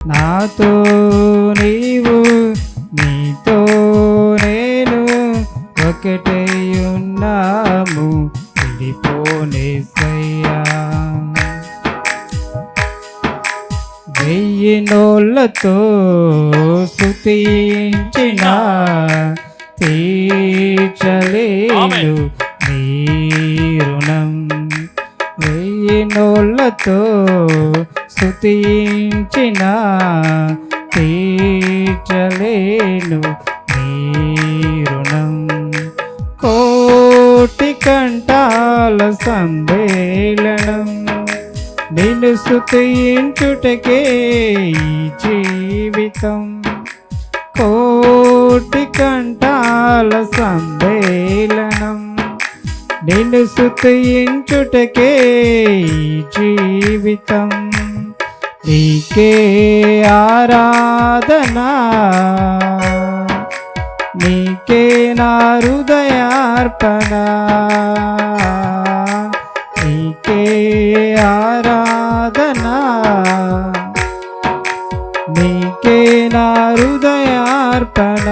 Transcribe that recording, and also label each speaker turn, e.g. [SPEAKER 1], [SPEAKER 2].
[SPEAKER 1] నాతో నీవు నీతో నేను ఒకటై ఉన్నాము, విడిపోనేసయ్యా. 1000 నోళ్ళతో స్తుతించిన తీర్చలేను నీ రుణం. 1000 నోళ్ళతో స్తుతించిన తీర్చలేను నీ రుణం. కోటి కంఠాల సమ్మేళనం నిన్ను స్తుతించుటకే ఈ జీవితం. కోటి కంఠాల సమ్మేళనం నిన్ను స్తుతించుటకే ఈ జీవితం. నీకే ఆరాధనా, నీకే నా హృదయార్పణ. నీకే ఆరాధనా, నీకే నా హృదయార్పణ.